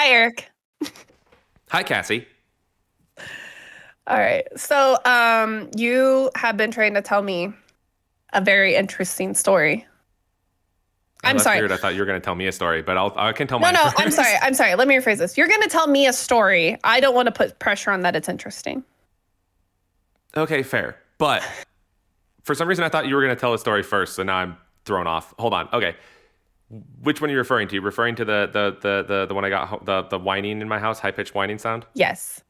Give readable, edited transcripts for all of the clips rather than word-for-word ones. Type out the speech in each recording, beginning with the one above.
Hi, Eric. Hi, Cassie. All right. So, you have been trying to tell me a very interesting story. Oh, I'm that's sorry. weird. I thought you were going to tell me a story, but I can tell No, mine no, I'm sorry. first. I'm sorry. Let me rephrase this. You're going to tell me a story. I don't want to put pressure on that it's interesting. Okay, fair. But for some reason, I thought you were going to tell a story first, so now I'm thrown off. Hold on. Okay, which one are you referring to? Referring to the one I got the whining in my house, high pitched whining sound. Yes,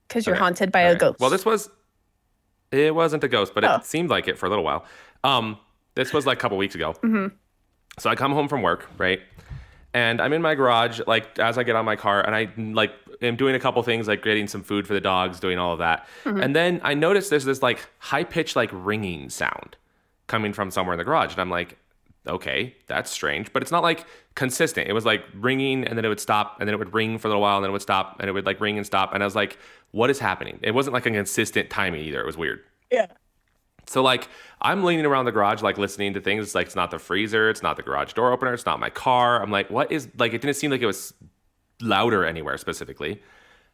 because you're Okay. haunted by a Okay. Well, ghost. it wasn't a ghost, but Oh. it seemed like it for a little while. This was like a couple weeks ago. Mm-hmm. So I come home from work, right? And I'm in my garage, like as I get on my car, and I like am doing a couple things, like getting some food for the dogs, doing all of that. Mm-hmm. And then I notice there's this like high pitched like ringing sound coming from somewhere in the garage, and I'm like, okay, that's strange, but it's not like consistent. It was like ringing, and then it would stop, and then it would ring for a little while, and then it would stop, and it would like ring and stop, and I was like, what is happening? It wasn't like a consistent timing either. It was weird. Yeah. So like I'm leaning around the garage, like listening to things. It's like it's not the freezer, it's not the garage door opener, it's not my car. I'm like, what is like? It didn't seem like it was louder anywhere specifically,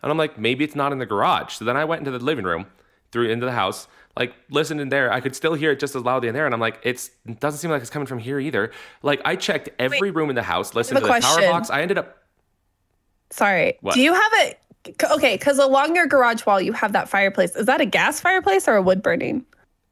and I'm like, maybe it's not in the garage. So then I went into the living room, through into the house, like listened in there. I could still hear it just as loudly in there, and I'm like, it doesn't seem like it's coming from here either. Like I checked every room in the house, listened to the power box. I ended up. Sorry. What? Do you have a... Okay, because along your garage wall, you have that fireplace. Is that a gas fireplace or a wood burning?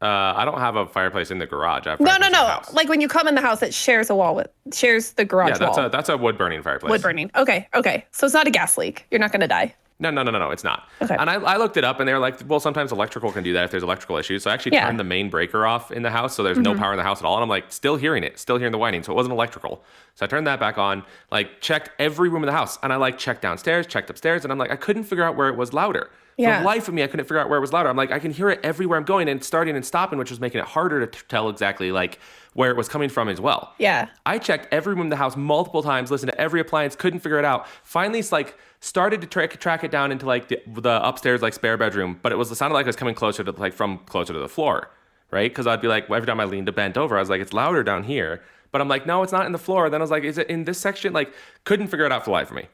I don't have a fireplace in the garage. I have No, fireplace in the no. house. Like when you come in the house, it shares a wall with... Shares the garage Yeah, wall. that's a wood burning fireplace. Wood burning. Okay. So it's not a gas leak. You're not going to die. No, it's not. Okay. And I looked it up, and they were like, well, sometimes electrical can do that if there's electrical issues. So I actually Yeah. turned the main breaker off in the house, so there's no power in the house at all. And I'm like, still hearing the whining. So it wasn't electrical. So I turned that back on, like checked every room in the house, and I like checked downstairs, checked upstairs, and I'm like, I couldn't figure out where it was louder. Yeah. For the life of me, I couldn't figure out where it was louder. I'm like, I can hear it everywhere I'm going, and starting and stopping, which was making it harder to tell exactly like where it was coming from as well. Yeah. I checked every room in the house multiple times, listened to every appliance, couldn't figure it out. Finally, it's like started to track it down into like the upstairs like spare bedroom, but it sounded like it was coming closer to like from closer to the floor, right? Because I'd be like, every time I leaned to bent over, I was like, it's louder down here. But I'm like, no, it's not in the floor. Then I was like, is it in this section? Like, couldn't figure it out for the life of me.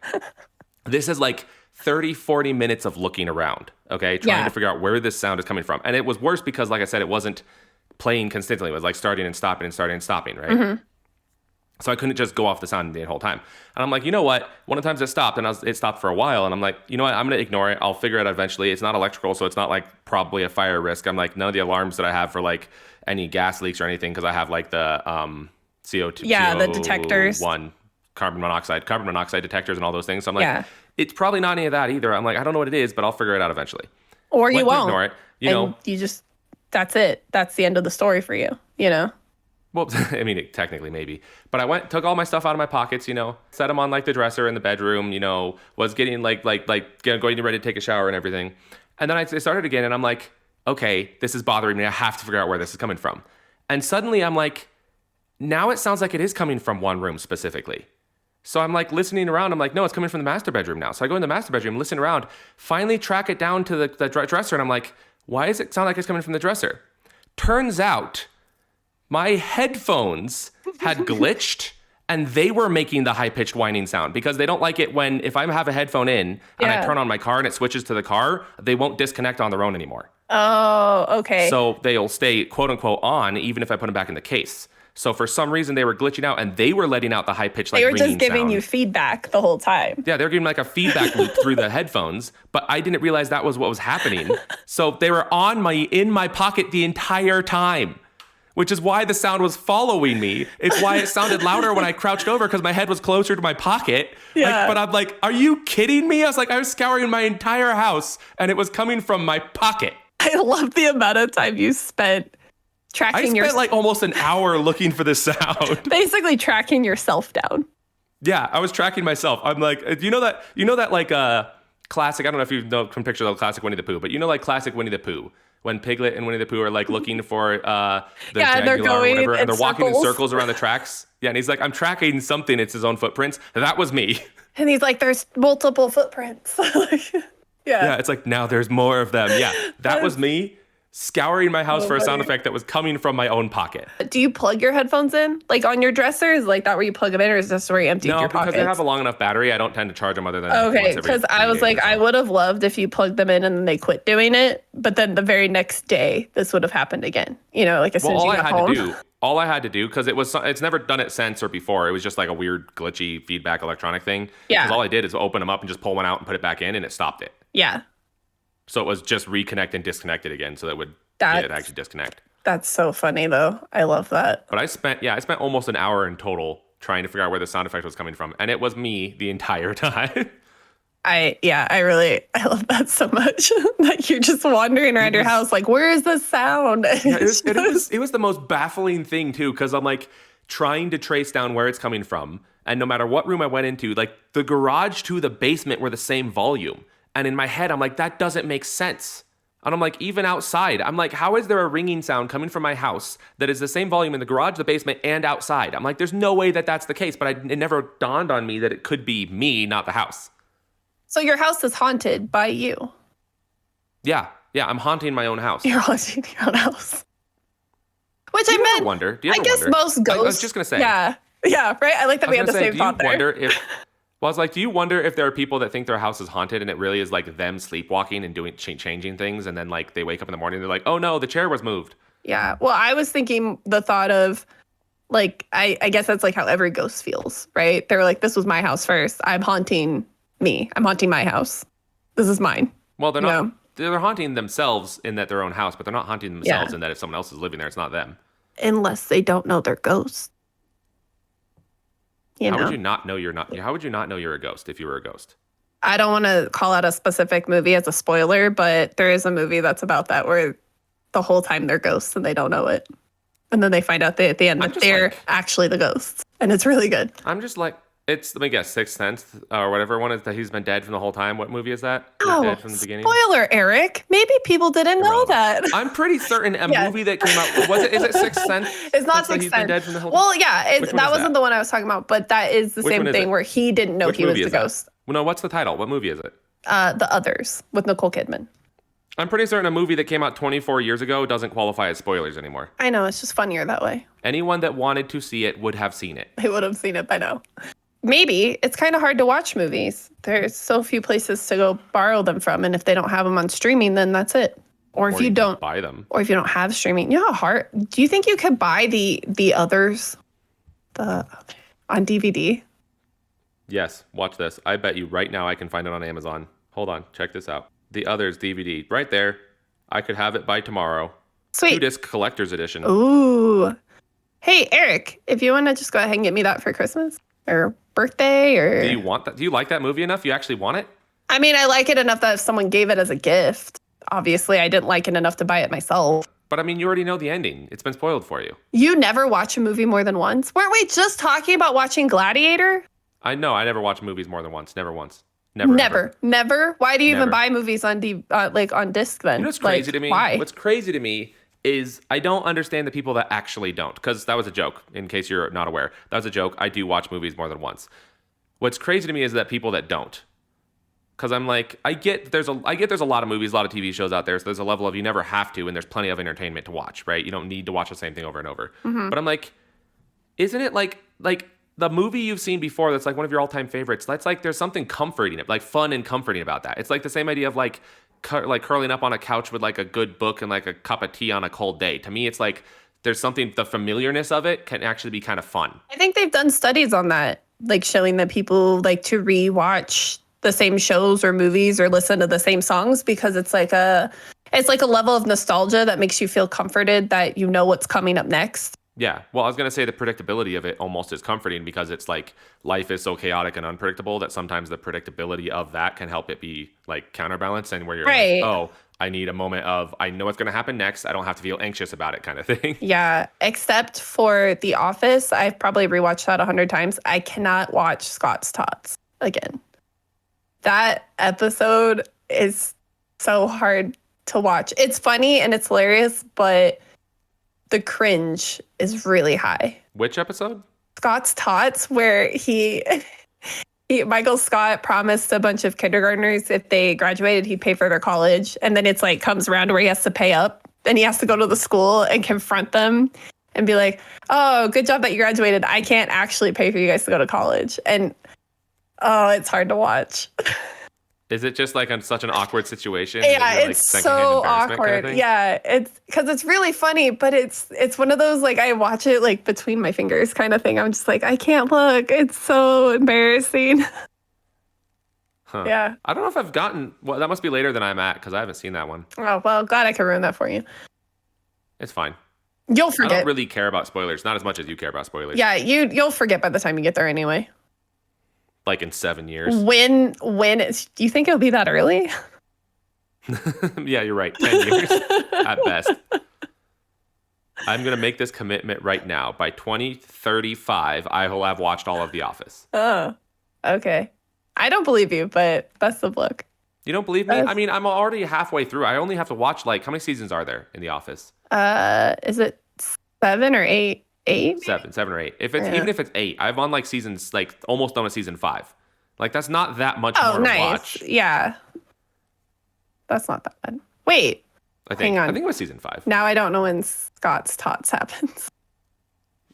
This is like 30, 40 minutes of looking around, okay? Trying to figure out where this sound is coming from. And it was worse because, like I said, it wasn't playing consistently. It was like starting and stopping and starting and stopping, right? Mm-hmm. So I couldn't just go off the sound the whole time. And I'm like, you know what? One of the times it stopped, and it stopped for a while. And I'm like, you know what? I'm going to ignore it. I'll figure it out eventually. It's not electrical, so it's not like probably a fire risk. I'm like, none of the alarms that I have for like any gas leaks or anything, because I have like the CO2, Yeah, the detectors. carbon monoxide detectors and all those things. So I'm like, it's probably not any of that either. I'm like, I don't know what it is, but I'll figure it out eventually. Or you won't. Ignore it. You know, you just... That's it. That's the end of the story for you, you know? Well, I mean, technically maybe, but I took all my stuff out of my pockets, you know, set them on like the dresser in the bedroom, you know, was getting going ready to take a shower and everything. And then I started again, and I'm like, okay, this is bothering me. I have to figure out where this is coming from. And suddenly I'm like, now it sounds like it is coming from one room specifically. So I'm like listening around. I'm like, no, it's coming from the master bedroom now. So I go in the master bedroom, listen around, finally track it down to the dresser. And I'm like, why does it sound like it's coming from the dresser? Turns out my headphones had glitched, and they were making the high-pitched whining sound because they don't like it if I have a headphone in and I turn on my car and it switches to the car, they won't disconnect on their own anymore. Oh, okay. So they'll stay quote-unquote on even if I put them back in the case. So for some reason, they were glitching out, and they were letting out the high-pitched like ringing sound. They were just giving you feedback the whole time. Yeah, they were giving like a feedback loop through the headphones, but I didn't realize that was what was happening. So they were in my pocket the entire time, which is why the sound was following me. It's why it sounded louder when I crouched over, because my head was closer to my pocket. Yeah. But I'm like, are you kidding me? I was scouring my entire house, and it was coming from my pocket. I love the amount of time you spent tracking I spent like almost an hour looking for this sound. Basically tracking yourself down. Yeah, I was tracking myself. I'm like, you know that like classic, I don't know if you can picture the classic Winnie the Pooh, but you know like classic Winnie the Pooh, when Piglet and Winnie the Pooh are like looking for the they're Jaguar going or whatever, and in they're walking in circles. circles around the tracks. Yeah, and he's like, I'm tracking something, it's his own footprints. That was me. And he's like, there's multiple footprints. Yeah, it's like, now there's more of them. Yeah, that was me. scouring my house So for a sound funny. effect that was coming from my own pocket. Do you plug your headphones in? Like on your dresser? Is like that where you plug them in, or is this where you empty No, your because they have pockets? a long enough battery, I don't tend to charge them other than Okay, once every because I 3 was days like, or I so. would have loved if you plugged them in and then they quit doing it, but then the very next day, this would have happened again. You know, like as Well, soon as you got home. all I had to do, because it's never done it since or before. It was just like a weird glitchy feedback electronic thing. Because Yeah, all I did is open them up and just pull one out and put it back in, and it stopped it. yeah, So it was just reconnect and disconnect it again, so that would get it that's actually disconnect. that's so funny though. I love that. But I spent almost an hour in total trying to figure out where the sound effect was coming from, and it was me the entire time. I love that so much. Like you're just wandering around your house, like, where is the sound? Yeah, It's just- it was the most baffling thing too, because I'm like trying to trace down where it's coming from, and no matter what room I went into, like the garage to the basement were the same volume, and in my head I'm like, that doesn't make sense. And I'm like, even outside, I'm like, how is there a ringing sound coming from my house that is the same volume in the garage, the basement, and outside? I'm like, there's no way that that's the case, but it never dawned on me that it could be me, not the house. So your house is haunted by you. Yeah, yeah, I'm haunting my own house. You're haunting your own house. Which Do I you ever meant, wonder? Do you I ever guess wonder? most ghosts. I was just gonna say. Yeah. Yeah, right? I like that I we was had the gonna say, same do you thought there. wonder if? Well, I was like, do you wonder if there are people that think their house is haunted and it really is like them sleepwalking and doing changing things, and then like they wake up in the morning and they're like, oh no, the chair was moved. Yeah. Well, I was thinking the thought of like, I guess that's like how every ghost feels, right? They were like, this was my house first. I'm haunting me. I'm haunting my house. This is mine. Well, they're not. No. They're haunting themselves in that their own house, but they're not haunting themselves Yeah. in that if someone else is living there, it's not them. Unless they don't know they're ghosts. You How know? would you not know you're not? How would you not know you're a ghost if you were a ghost? I don't want to call out a specific movie as a spoiler, but there is a movie that's about that where the whole time they're ghosts and they don't know it. And then they find out at the end I'm that just they're like- actually the ghosts. And it's really good. I'm just like, it's, let me guess, Sixth Sense or whatever one is that he's been dead from the whole time. What movie is that? He's Oh, dead from the beginning. spoiler, Eric. Maybe people didn't know that. I'm pretty certain a Yeah. movie that came out is it Sixth Sense? It's not That Sixth he's been Sense. dead from the whole Well, yeah, Which one that is wasn't that? the one I was talking about, but that is the Which same one is thing it? where he didn't know Which he was movie the is that? ghost. Well, no, what's the title? What movie is it? The Others with Nicole Kidman. I'm pretty certain a movie that came out 24 years ago doesn't qualify as spoilers anymore. I know, it's just funnier that way. Anyone that wanted to see it would have seen it. I would have seen it by now. Maybe it's kind of hard to watch movies. There's so few places to go borrow them from, and if they don't have them on streaming, then that's it. Or if Or you can don't, buy them. or if you don't have streaming, you know how hard. Do you think you could buy the Others, the on DVD? Yes, watch this. I bet you right now I can find it on Amazon. Hold on, check this out. The Others DVD, right there. I could have it by tomorrow. Sweet. 2-disc collector's edition. Ooh. Hey, Eric, if you want to just go ahead and get me that for Christmas or birthday or. Do you want that? Do you like that movie enough? You actually want it? I mean, I like it enough that if someone gave it as a gift, obviously I didn't like it enough to buy it myself. But I mean, you already know the ending. It's been spoiled for you. You never watch a movie more than once? Weren't we just talking about watching Gladiator? I know. I never watch movies more than once. Never once. Never. Never. Why do you even Never. buy movies on like on disc then? You know what's crazy Like, to me? Why? What's crazy to me is I don't understand the people that actually don't. Because that was a joke, in case you're not aware. That was a joke. I do watch movies more than once. What's crazy to me is that people that don't. Because I'm like, I get there's a lot of movies, a lot of TV shows out there. So there's a level of you never have to, and there's plenty of entertainment to watch, right? You don't need to watch the same thing over and over. Mm-hmm. But I'm like, isn't it like the movie you've seen before that's like one of your all-time favorites? That's like there's something comforting, like fun and comforting about that. It's like the same idea of like curling up on a couch with like a good book and like a cup of tea on a cold day. To me, it's like there's something, the familiarness of it can actually be kind of fun. I think they've done studies on that, like showing that people like to rewatch the same shows or movies or listen to the same songs because it's like a level of nostalgia that makes you feel comforted that you know what's coming up next. Yeah. Well, I was going to say the predictability of it almost is comforting because it's like life is so chaotic and unpredictable that sometimes the predictability of that can help it be like counterbalanced and where you're Right. like, oh, I need a moment of I know what's going to happen next. I don't have to feel anxious about it kind of thing. Yeah, except for The Office. I've probably rewatched that 100 times. I cannot watch Scott's Tots again. That episode is so hard to watch. It's funny and it's hilarious, but the cringe is really high. Which episode? Scott's Tots, where Michael Scott promised a bunch of kindergartners if they graduated, he'd pay for their college. And then it's like comes around where he has to pay up then he has to go to the school and confront them and be like, oh, good job that you graduated. I can't actually pay for you guys to go to college. And oh, it's hard to watch. Is it just like such an awkward situation? Yeah, it's so awkward. Kind of yeah, it's because it's really funny, but it's one of those like I watch it like between my fingers kind of thing. I'm just like, I can't look. It's so embarrassing. Huh. Yeah. I don't know if I've gotten. Well, that must be later than I'm at because I haven't seen that one. Oh well, glad I could ruin that for you. It's fine. You'll forget. I don't really care about spoilers, not as much as you care about spoilers. Yeah, you'll forget by the time you get there anyway. Like in 7 years. Do you think it'll be that early? Yeah, you're right. 10 years at best. I'm going to make this commitment right now. By 2035, I will have watched all of The Office. Oh, okay. I don't believe you, but best of luck. You don't believe me? I mean, I'm already halfway through. I only have to watch how many seasons are there in The Office? Is it 7 or 8? 8? 7 or 8. Even if it's 8, I'm on seasons almost done with season 5. That's not that much more to watch. Yeah. That's not that bad. Wait. Hang on. I think it was season 5. Now I don't know when Scott's Tots happens.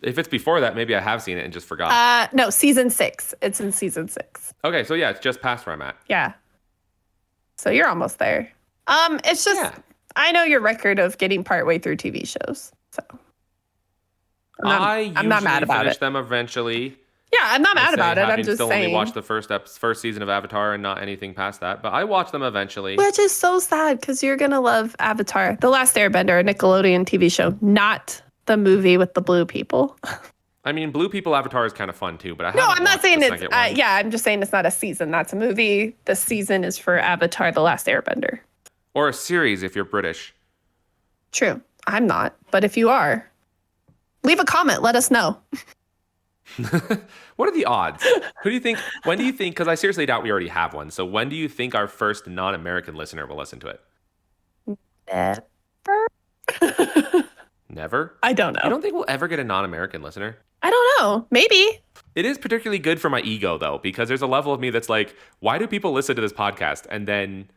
If it's before that, maybe I have seen it and just forgot. No, season 6. It's in season 6. Okay, so yeah, it's just past where I'm at. Yeah. So you're almost there. It's just I know your record of getting partway through TV shows. So I'm not mad about finish it. them eventually. Yeah, I'm not mad about it. I'm just still saying. Only watched the first season of Avatar and not anything past that, but I watched them eventually. Which is so sad because you're gonna love Avatar, The Last Airbender, a Nickelodeon TV show, not the movie with the blue people. I mean, Blue People Avatar is kind of fun too, but I'm not saying it's. I'm just saying it's not a season. That's a movie. The season is for Avatar, The Last Airbender. Or a series if you're British. True. I'm not, but if you are, leave a comment. Let us know. What are the odds? Who do you think? When do you think? Because I seriously doubt we already have one. So when do you think our first non-American listener will listen to it? Never. Never? I don't know. You don't think we'll ever get a non-American listener? I don't know. Maybe. It is particularly good for my ego, though, because there's a level of me that's like, why do people listen to this podcast? And then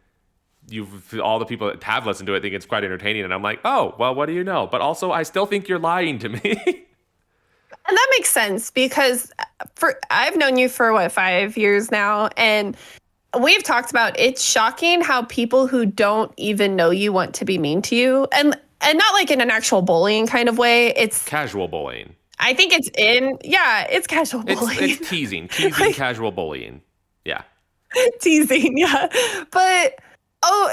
all the people that have listened to it think it's quite entertaining. And I'm like, oh, well, what do you know? But also, I still think you're lying to me. And that makes sense because I've known you for 5 years now, and we've talked about it's shocking how people who don't even know you want to be mean to you, and not like in an actual bullying kind of way. It's casual bullying. I think it's casual bullying. It's teasing, like, casual bullying. Yeah, teasing. Yeah, but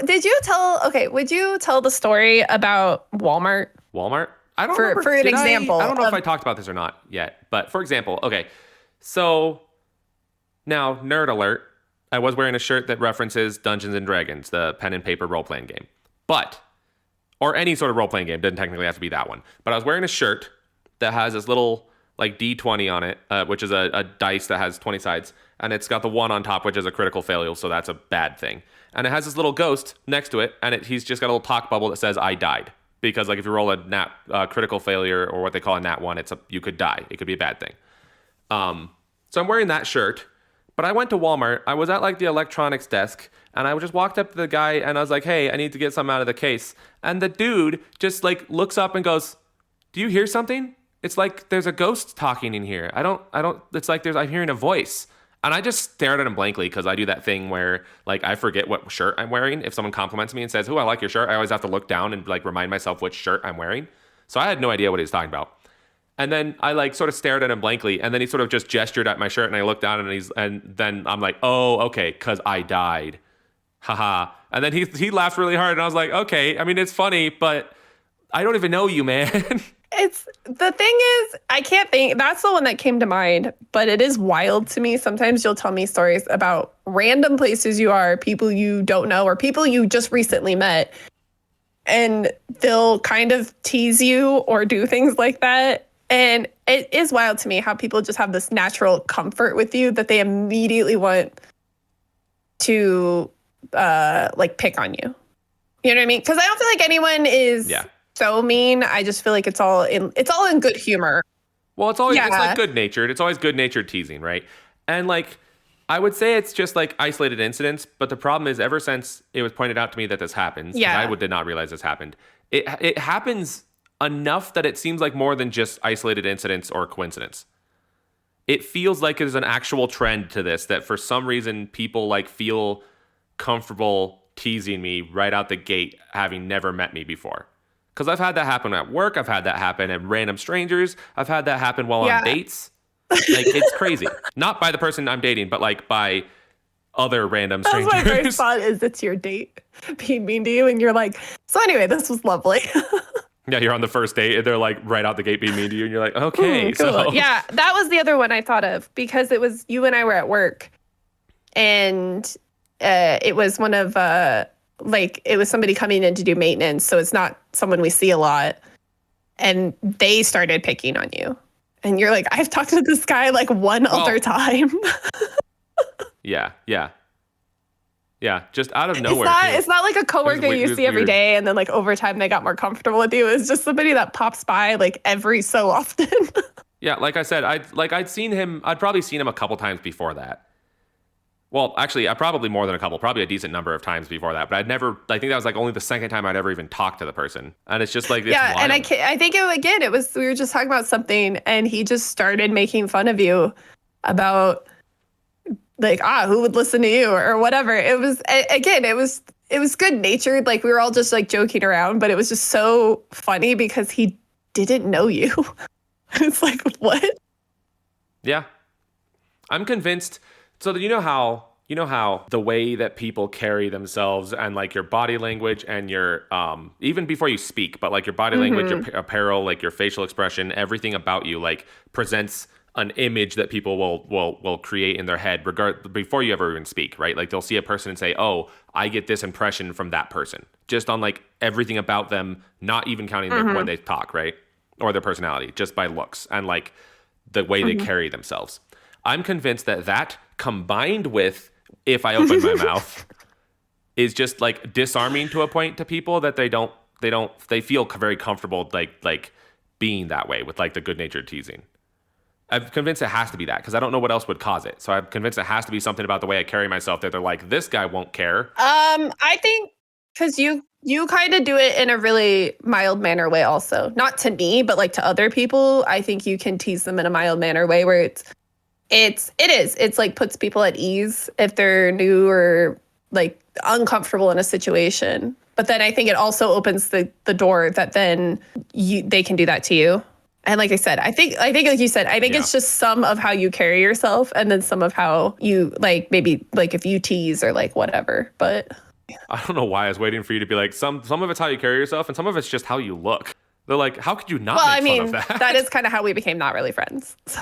would you tell the story about Walmart? Walmart. I don't remember. For an example. I don't know if I talked about this or not yet, but for example, okay. So now, nerd alert, I was wearing a shirt that references Dungeons and Dragons, the pen and paper role-playing game. Or any sort of role-playing game, doesn't technically have to be that one. But I was wearing a shirt that has this little D20 on it, which is a dice that has 20 sides. And it's got the 1 on top, which is a critical failure, so that's a bad thing. And it has this little ghost next to it, and he's just got a little talk bubble that says, I died. Because if you roll a critical failure, or what they call a nat 1, you could die. It could be a bad thing. So I'm wearing that shirt, but I went to Walmart. I was at the electronics desk, and I just walked up to the guy, and I was like, hey, I need to get something out of the case. And the dude just looks up and goes, do you hear something? It's like there's a ghost talking in here. It's like I'm hearing a voice. And I just stared at him blankly because I do that thing where I forget what shirt I'm wearing. If someone compliments me and says, "Oh, I like your shirt," I always have to look down and remind myself which shirt I'm wearing. So I had no idea what he was talking about. And then I sort of stared at him blankly, and then he sort of just gestured at my shirt, and I looked down, and then I'm like, "Oh, okay, because I died." Haha. And then he laughed really hard, and I was like, "Okay, I mean it's funny, but I don't even know you, man." It's the thing is, I can't think. That's the one that came to mind, but it is wild to me. Sometimes you'll tell me stories about random places you are, people you don't know, or people you just recently met, and they'll kind of tease you or do things like that. And it is wild to me how people just have this natural comfort with you that they immediately want to pick on you. You know what I mean? Because I don't feel like anyone is so mean. I just feel like it's all in good humor. Well, it's always it's good natured. It's always good natured teasing, right? And I would say it's just isolated incidents, but the problem is ever since it was pointed out to me that this happens, I did not realize this happened. it happens enough that it seems like more than just isolated incidents or coincidence. It feels like there's an actual trend to this, that for some reason people like feel comfortable teasing me right out the gate, having never met me before. Because I've had that happen at work. I've had that happen at random strangers. I've had that happen while on dates. Like, it's crazy. Not by the person I'm dating, but like by other random strangers. That's my first thought, is it's your date being mean to you, and you're like, so anyway, this was lovely. Yeah, you're on the first date, and they're like right out the gate being mean to you, and you're like, okay. Cool. So yeah, that was the other one I thought of, because it was you and I were at work, and it was one of it was somebody coming in to do maintenance, so it's not someone we see a lot, and they started picking on you, and you're like, I've talked to this guy like one other time. Yeah, just out of nowhere. It's not like a coworker you see every day, and then like over time they got more comfortable with you. It's just somebody that pops by like every so often. Yeah, like I said, I'd probably seen him a couple times before that. Well, actually, probably more than a couple, probably a decent number of times before that. But I think that was like only the second time I'd ever even talked to the person. And it's just like, it's wild. And I think we were just talking about something, and he just started making fun of you about like, who would listen to you or whatever. It was, again, it was good natured. Like, we were all just like joking around, but it was just so funny because he didn't know you. It's like, what? Yeah. I'm convinced. So you know how the way that people carry themselves and like your body language and your, even before you speak, but like your body language, your apparel, like your facial expression, everything about you like presents an image that people will create in their head before you ever even speak, right? Like, they'll see a person and say, oh, I get this impression from that person, just on like everything about them, not even counting when they talk, right? Or their personality, just by looks and like the way they carry themselves. I'm convinced that combined with, if I open my mouth, is just like disarming to a point to people that they feel very comfortable like being that way with like the good-natured teasing. I'm convinced it has to be that, because I don't know what else would cause it. So I'm convinced it has to be something about the way I carry myself that they're like, this guy won't care. I think because you kind of do it in a really mild manner way also. Not to me, but like to other people. I think you can tease them in a mild manner way where it's like puts people at ease if they're new or like uncomfortable in a situation. But then I think it also opens the door that then they can do that to you. And like I said, I think like you said, it's just some of how you carry yourself, and then some of how you like, maybe like if you tease or like whatever. But I don't know why I was waiting for you to be like, some of it's how you carry yourself, and some of it's just how you look. They're like, how could you not make fun of that? That is kind of how we became not really friends. So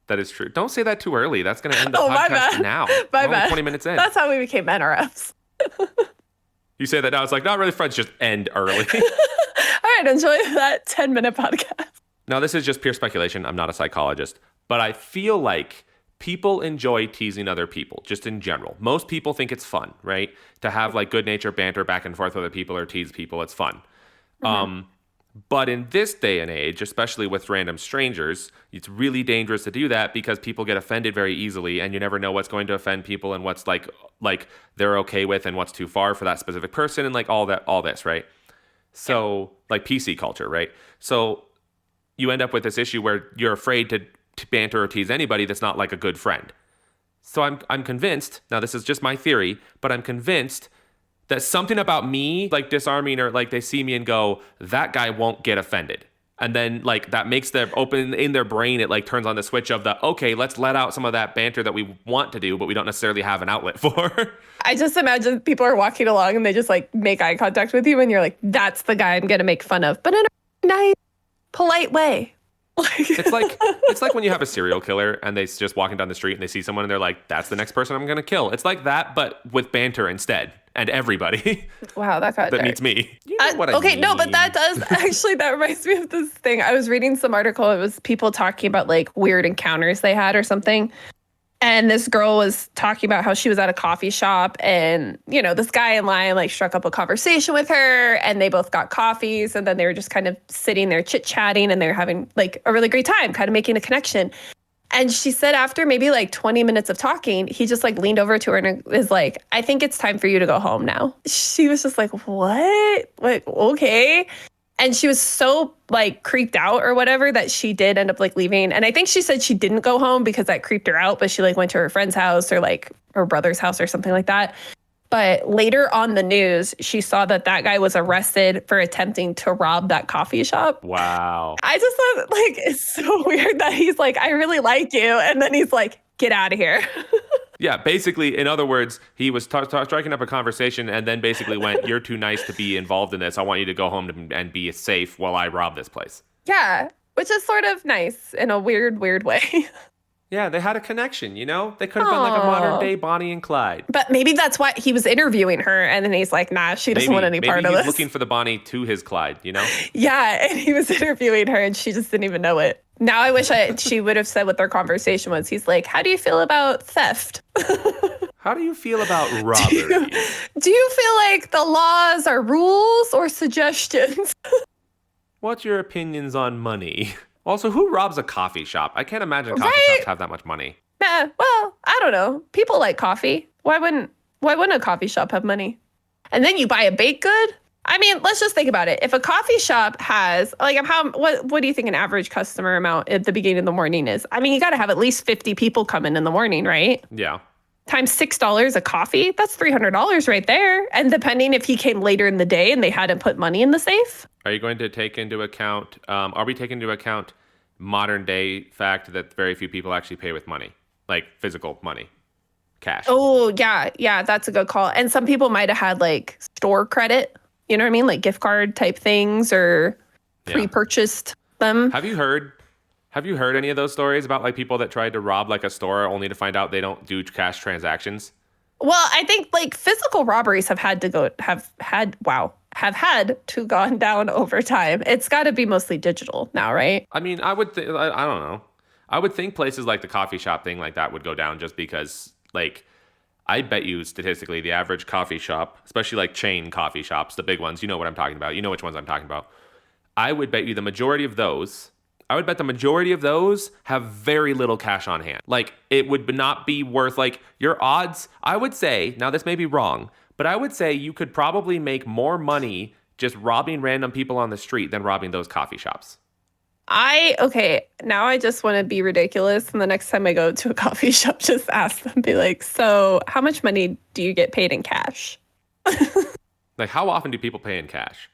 that is true. Don't say that too early. That's going to end the podcast now. My bad. 20 minutes in. That's how we became NRFs. You say that now. It's like, not really friends, just end early. All right, enjoy that 10-minute podcast. Now, this is just pure speculation. I'm not a psychologist. But I feel like people enjoy teasing other people, just in general. Most people think it's fun, right? To have like good natured banter back and forth with other people or tease people. It's fun. But in this day and age, especially with random strangers, it's really dangerous to do that because people get offended very easily, and you never know what's going to offend people and what's like they're okay with and what's too far for that specific person, and like all this, right? So like PC culture, right? So you end up with this issue where you're afraid to banter or tease anybody that's not like a good friend. So I'm convinced, now this is just my theory, but I'm convinced that something about me, like disarming, or like they see me and go, that guy won't get offended. And then like that makes them open in their brain. It like turns on the switch of okay, let's let out some of that banter that we want to do, but we don't necessarily have an outlet for. I just imagine people are walking along and they just like make eye contact with you, and you're like, that's the guy I'm going to make fun of, but in a nice, polite way. It's like when you have a serial killer and they just walking down the street and they see someone and they're like, that's the next person I'm going to kill. It's like that, but with banter instead. And everybody. Wow, that got that meets me. You know what I mean. No, but that does actually, that reminds me of this thing. I was reading some article. It was people talking about like weird encounters they had or something. And this girl was talking about how she was at a coffee shop, and, you know, this guy in line like struck up a conversation with her, and they both got coffees, and then they were just kind of sitting there chit-chatting, and they were having like a really great time, kind of making a connection. And she said after maybe like 20 minutes of talking, he just like leaned over to her and is like, I think it's time for you to go home now. She was just like, what? Like, okay. And she was so like creeped out or whatever that she did end up like leaving. And I think she said she didn't go home because that creeped her out, but she like went to her friend's house or like her brother's house or something like that. But later on the news, she saw that that guy was arrested for attempting to rob that coffee shop. Wow. I just thought, like, it's so weird that he's like, I really like you. And then he's like, get out of here. Yeah, basically, in other words, he was striking up a conversation and then basically went, you're too nice to be involved in this. I want you to go home and be safe while I rob this place. Yeah, which is sort of nice in a weird way. Yeah, they had a connection, you know? They could have been like a modern day Bonnie and Clyde. But maybe that's why he was interviewing her, and then he's like, nah, she doesn't want any part of this. Maybe he's looking for the Bonnie to his Clyde, you know? Yeah, and he was interviewing her, and she just didn't even know it. Now I wish she would have said what their conversation was. He's like, how do you feel about theft? How do you feel about robbery? Do you feel like the laws are rules or suggestions? What's your opinions on money? Also, who robs a coffee shop? I can't imagine coffee shops have that much money. Well, I don't know. People like coffee. Why wouldn't a coffee shop have money? And then you buy a baked good? I mean, let's just think about it. If a coffee shop has like what do you think an average customer amount at the beginning of the morning is? I mean, you got to have at least 50 people come in the morning, right? Yeah. Times $6 a coffee, that's $300 right there. And depending if he came later in the day and they hadn't put money in the safe. Are you going to take into account, are we taking into account modern day fact that very few people actually pay with money, like physical money, cash? Oh, yeah, that's a good call. And some people might have had like store credit, you know what I mean? Like gift card type things or pre-purchased them. Have you heard any of those stories about like people that tried to rob like a store only to find out they don't do cash transactions? Well, I think like physical robberies have had to gone down over time. It's got to be mostly digital now, right? I mean, I don't know. I would think places like the coffee shop thing like that would go down just because like I bet you statistically the average coffee shop, especially like chain coffee shops, the big ones, you know what I'm talking about. You know which ones I'm talking about. I would bet you the majority of those have very little cash on hand. Like it would not be worth like your odds. I would say, now this may be wrong, but I would say you could probably make more money just robbing random people on the street than robbing those coffee shops. Now I just want to be ridiculous. And the next time I go to a coffee shop, just ask them, be like, so how much money do you get paid in cash? Like how often do people pay in cash?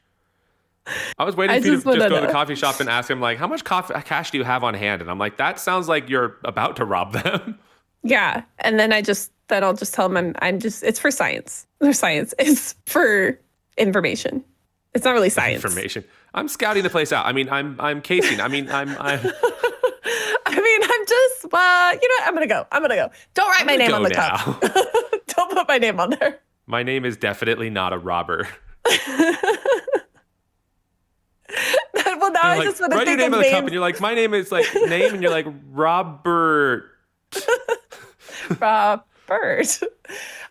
I was waiting for you to just go to the coffee shop and ask him like, how much cash do you have on hand? And I'm like, that sounds like you're about to rob them. Yeah. And then I'll just tell them it's for science. There's science. It's for information. It's not really science. Information. I'm scouting the place out. I mean, I'm casing. I mean, I'm I'm just, you know what? I'm going to go. Don't write my name on the cup. Don't put my name on there. My name is definitely not a robber. Well, now I just want to write your think name of on the names. cup, and you're like, my name is like name, and you're like Robert. Robert.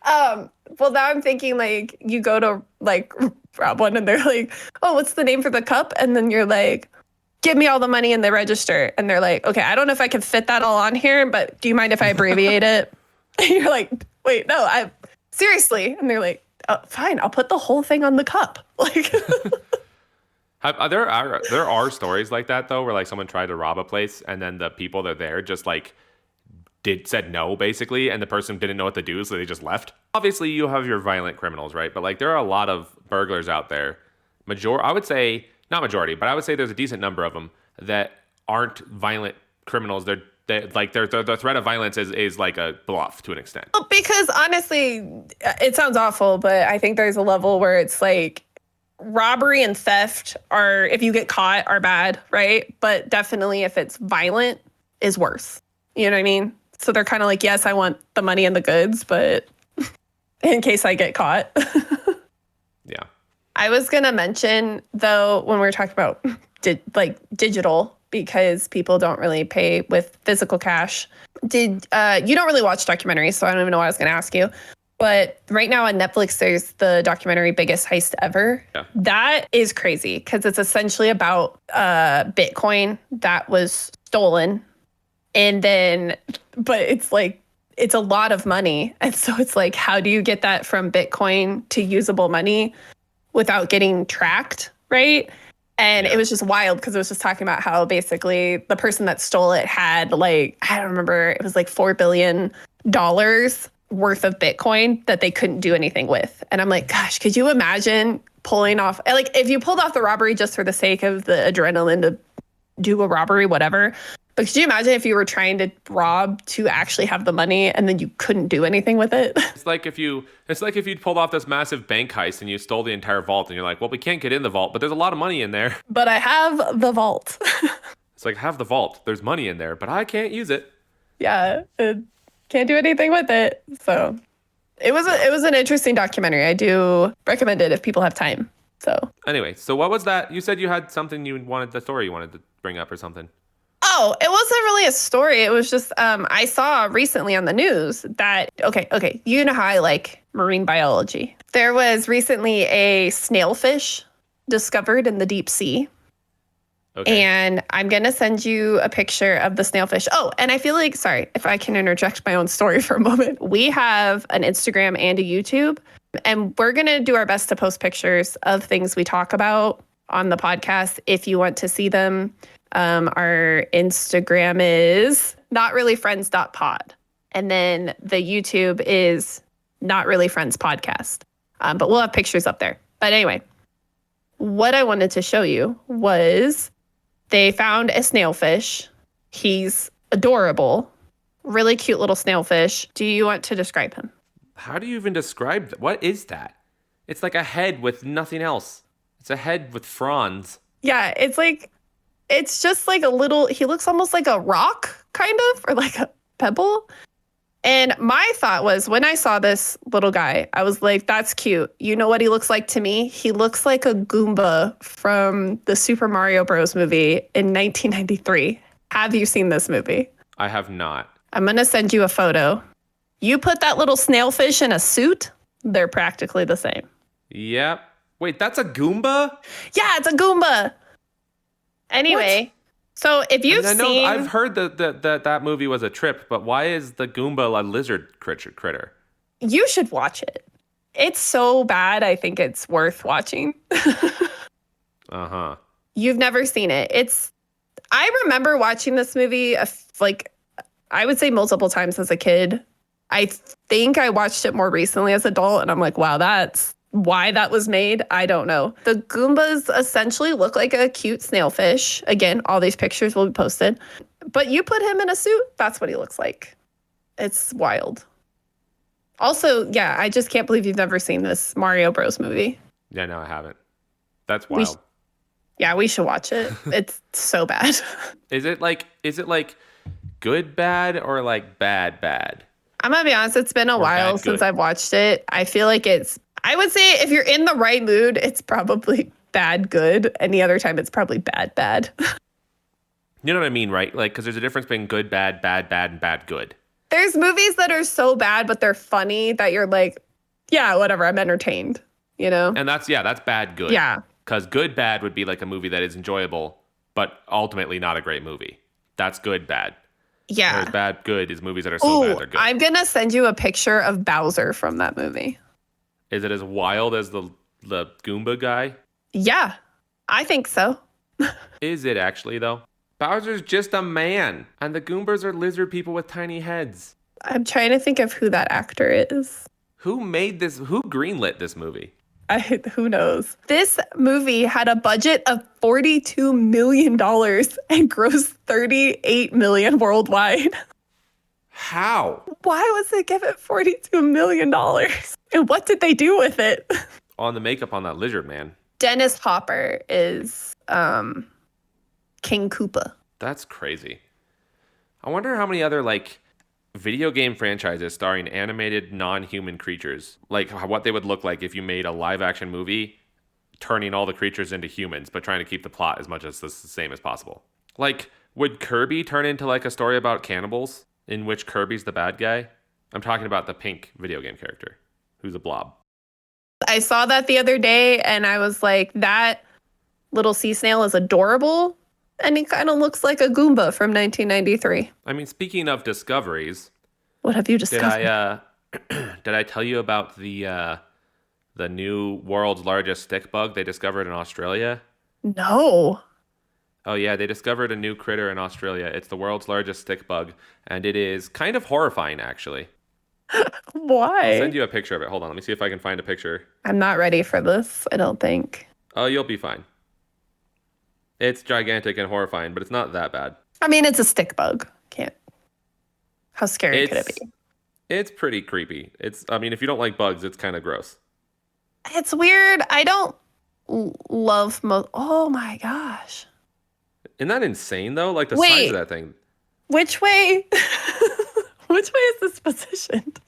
Well, now I'm thinking like you go to like rob one, and they're like, oh, what's the name for the cup? And then you're like, give me all the money in the register. And they're like, okay, I don't know if I can fit that all on here, but do you mind if I abbreviate it? And you're like, wait, no, seriously. And they're like, oh, fine, I'll put the whole thing on the cup. Like. There are stories like that though, where like someone tried to rob a place and then the people that are there just like said no basically, and the person didn't know what to do, so they just left. Obviously, you have your violent criminals, right? But like there are a lot of burglars out there. I would say not majority, but I would say there's a decent number of them that aren't violent criminals. They're like the threat of violence is like a bluff to an extent. Well, because honestly, it sounds awful, but I think there's a level where it's like. Robbery and theft are, if you get caught, are bad, right? But definitely if it's violent, is worse. You know what I mean? So they're kind of like, yes, I want the money and the goods, but in case I get caught. Yeah. I was going to mention, though, when we were talking about digital, because people don't really pay with physical cash. You don't really watch documentaries, so I don't even know what I was going to ask you. But right now on Netflix, there's the documentary Biggest Heist Ever. Yeah. That is crazy because it's essentially about Bitcoin that was stolen And then, but it's like, it's a lot of money. And so it's like, how do you get that from Bitcoin to usable money without getting tracked, right? And it was just wild because it was just talking about how basically the person that stole it had like, I don't remember, it was like $4 billion worth of Bitcoin that they couldn't do anything with. And I'm like, gosh, could you imagine pulling off, like if you pulled off the robbery just for the sake of the adrenaline to do a robbery, whatever. But could you imagine if you were trying to rob to actually have the money and then you couldn't do anything with it? It's like if you'd pulled off this massive bank heist and you stole the entire vault and you're like, well, we can't get in the vault, but there's a lot of money in there. But I have the vault. It's like, have the vault. There's money in there, but I can't use it. Yeah, can't do anything with it. So it was an interesting documentary. I do recommend it if people have time. So anyway, so what was that? You said you had something the story you wanted to bring up or something. Oh, it wasn't really a story. It was just I saw recently on the news that, okay, you know how I like marine biology. There was recently a snailfish discovered in the deep sea. Okay. And I'm going to send you a picture of the snailfish. Oh, and I feel like, sorry, if I can interject my own story for a moment. We have an Instagram and a YouTube, and we're going to do our best to post pictures of things we talk about on the podcast if you want to see them. Our Instagram is notreallyfriends.pod. And then the YouTube is Not Really Friends Podcast. But we'll have pictures up there. But anyway, what I wanted to show you was they found a snailfish. He's adorable. Really cute little snailfish. Do you want to describe him? How do you even describe that? What is that? It's like a head with nothing else. It's a head with fronds. Yeah, it's just like he looks almost like a rock, kind of, or like a pebble. And my thought was, when I saw this little guy, I was like, that's cute. You know what he looks like to me? He looks like a Goomba from the Super Mario Bros. Movie in 1993. Have you seen this movie? I have not. I'm going to send you a photo. You put that little snailfish in a suit, they're practically the same. Yep. Wait, that's a Goomba? Yeah, it's a Goomba. Anyway, what? So if you've seen... I've heard that movie was a trip, but why is the Goomba a lizard critter? You should watch it. It's so bad, I think it's worth watching. Uh-huh. You've never seen it. I remember watching this movie, I would say multiple times as a kid. I think I watched it more recently as an adult, and I'm like, wow, that's why that was made. I don't know. The Goombas essentially look like a cute snailfish. Again, all these pictures will be posted. But you put him in a suit, that's what he looks like. It's wild. Also, yeah, I just can't believe you've never seen this Mario Bros. Movie. Yeah, no, I haven't. That's wild. We should watch it. It's so bad. Is it like good bad or like bad? I'm going to be honest, it's been a while since I've watched it. I feel like I would say if you're in the right mood, it's probably bad good. Any other time, it's probably bad. You know what I mean, right? Like, because there's a difference between good, bad, and bad, good. There's movies that are so bad, but they're funny that you're like, yeah, whatever, I'm entertained, you know? And that's bad, good. Yeah. Because good, bad would be like a movie that is enjoyable, but ultimately not a great movie. That's good, bad. Yeah. Whereas bad, good is movies that are so bad they're good. I'm going to send you a picture of Bowser from that movie. Is it as wild as the Goomba guy? Yeah, I think so. Is it actually, though? Bowser's just a man, and the Goombas are lizard people with tiny heads. I'm trying to think of who that actor is. Who made this? Who greenlit this movie? Who knows? This movie had a budget of $42 million and grossed $38 million worldwide. How? Why was it given $42 million? And what did they do with it? On the makeup on that lizard man. Dennis Hopper is King Koopa. That's crazy. I wonder how many other video game franchises starring animated non-human creatures, what they would look like if you made a live-action movie turning all the creatures into humans, but trying to keep the plot as much as the same as possible. Would Kirby turn into a story about cannibals in which Kirby's the bad guy? I'm talking about the pink video game character who's a blob. I saw that the other day and I was like, that little sea snail is adorable, And he kind of looks like a Goomba from 1993. I mean, speaking of discoveries, What have you did discovered? I did I tell you about the new world's largest stick bug they discovered in Australia? No. Oh yeah, they discovered a new critter in Australia. It's the world's largest stick bug, and it is kind of horrifying actually. I'll send Why? you a picture of it. Hold on, let me see if I can find a picture. I'm not ready for this, I don't think. Oh, you'll be fine. It's gigantic and horrifying, but it's not that bad. I mean, it's a stick bug. Can't. How scary could it It's be? it's pretty creepy. I mean, if you don't like bugs, it's kind of gross. It's weird. I don't love Oh my gosh. Isn't that insane though? Like the size of Wait, that thing. which way? Which way is this positioned?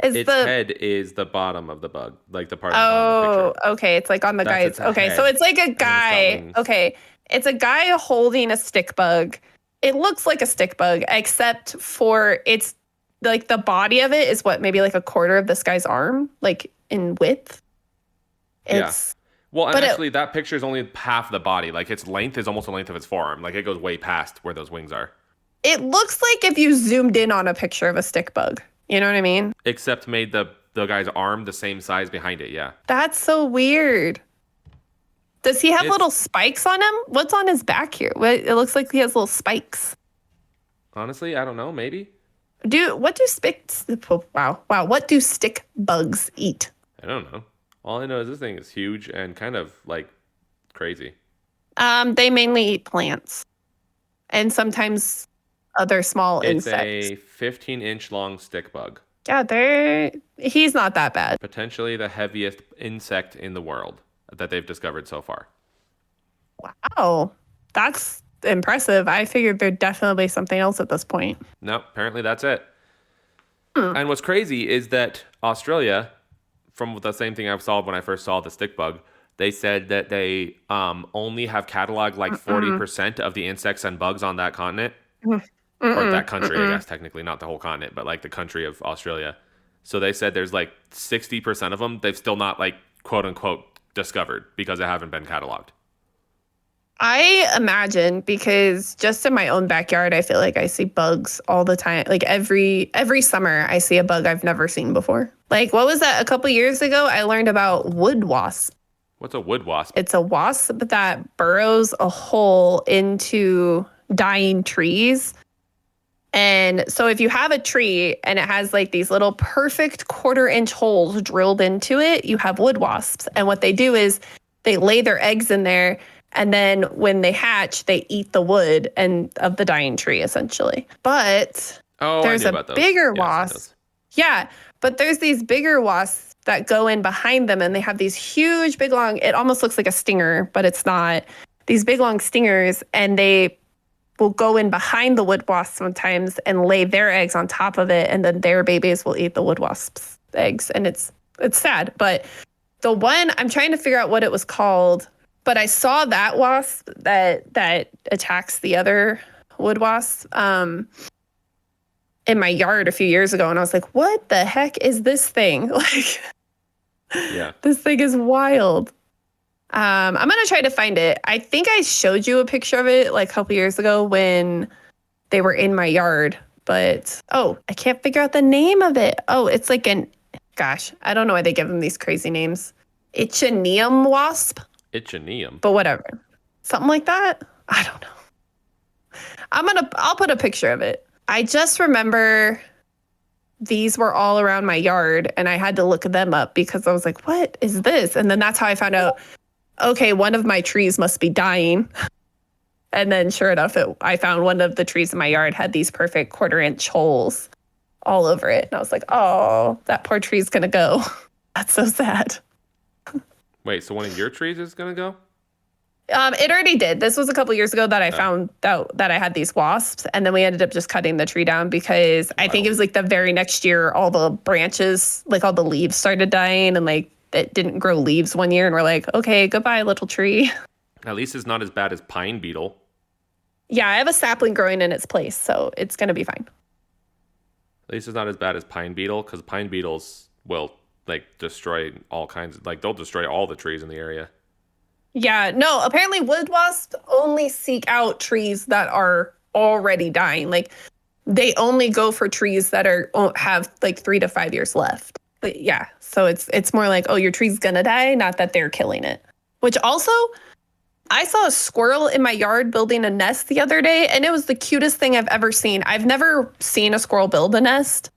Is Its the head is the bottom of the bug, like the part at the bottom of the Oh, picture. okay. It's like on the That's guy's. its Okay, so head, it's like a and then it's got guy. wings. Okay, it's a guy holding a stick bug. It looks like a stick bug, except for it's like the body of it is what, maybe like a quarter of this guy's arm, like in width. Yeah. It's Well, and but actually, that picture is only half the body. Like its length is almost the length of its forearm. Like it goes way past where those wings are. it looks like if you zoomed in on a picture of a stick bug. You know what I mean? Except made the guy's arm the same size behind it. Yeah. That's so weird. Does he have It's little spikes on him? What's on his back here? It looks like he has little spikes. honestly, I don't know. Maybe What do sticks? Wow. What do stick bugs eat? I don't know. All I know is this thing is huge and kind of like crazy. They mainly eat plants and sometimes other small It's insects. a 15-inch long stick bug, Yeah, he's not that bad. potentially the heaviest insect in the world that they've discovered so far. Wow, that's impressive. I figured there'd definitely be something else at this point. No, apparently that's it. Hmm. And what's crazy is that Australia, from the same thing I saw when I first saw the stick bug, they said that they only have cataloged like 40% of the insects and bugs on that continent, or that country, I guess, technically, not the whole continent, but like the country of Australia. So they said there's like 60% of them they've still not like quote unquote discovered because they haven't been cataloged. I imagine because just in my own backyard, I feel like I see bugs all the time. Like every summer, I see a bug I've never seen before. Like what was that? A couple years ago, I learned about wood wasp. What's a wood wasp? It's a wasp that burrows a hole into dying trees. And so if you have a tree and it has like these little perfect 1/4-inch holes drilled into it, you have wood wasps. And what they do is they lay their eggs in there, and then when they hatch, they eat the wood and of the dying tree essentially. But Oh, there's I knew a about those. bigger Yeah, I've seen wasp. those. Yeah, but there's these bigger wasps that go in behind them, and they have these huge, big, long, it almost looks like a stinger, but it's not. These big, long stingers, and they will go in behind the wood wasp sometimes and lay their eggs on top of it, and then their babies will eat the wood wasp's eggs. And it's sad. But the one, I'm trying to figure out what it was called, but I saw that wasp that attacks the other wood wasp in my yard a few years ago, and I was like, what the heck is this thing? Like, Yeah. this thing is wild. I'm gonna try to find it. I think I showed you a picture of it like a couple years ago when they were in my yard, but I can't figure out the name of it. Oh, it's like gosh, I don't know why they give them these crazy names. Ichneum wasp, Ichneum. but whatever. Something like that. I don't know. I'll put a picture of it. I just remember these were all around my yard and I had to look them up because I was like, what is this? And then that's how I found out, okay, one of my trees must be dying. And then sure enough, I found one of the trees in my yard had these perfect 1/4-inch holes all over it. And I was like, oh, that poor tree's going to go. That's so sad. Wait, so one of your trees is gonna go? It already did. This was a couple years ago that I found out that I had these wasps, and then we ended up just cutting the tree down because I think it was like the very next year, all the branches, like all the leaves started dying, and like it didn't grow leaves one year, and we're like, okay, goodbye, little tree. At least it's not as bad as pine beetle. Yeah, I have a sapling growing in its place, so it's gonna be fine. At least it's not as bad as pine beetle, because pine beetles will like destroy all kinds of, like they'll destroy all the trees in the area. Yeah, no, apparently wood wasps only seek out trees that are already dying. Like they only go for trees that have like 3 to 5 years left. But yeah, so it's more like, oh, your tree's gonna die, not that they're killing it. Which also, I saw a squirrel in my yard building a nest the other day, and it was the cutest thing I've ever seen. I've never seen a squirrel build a nest.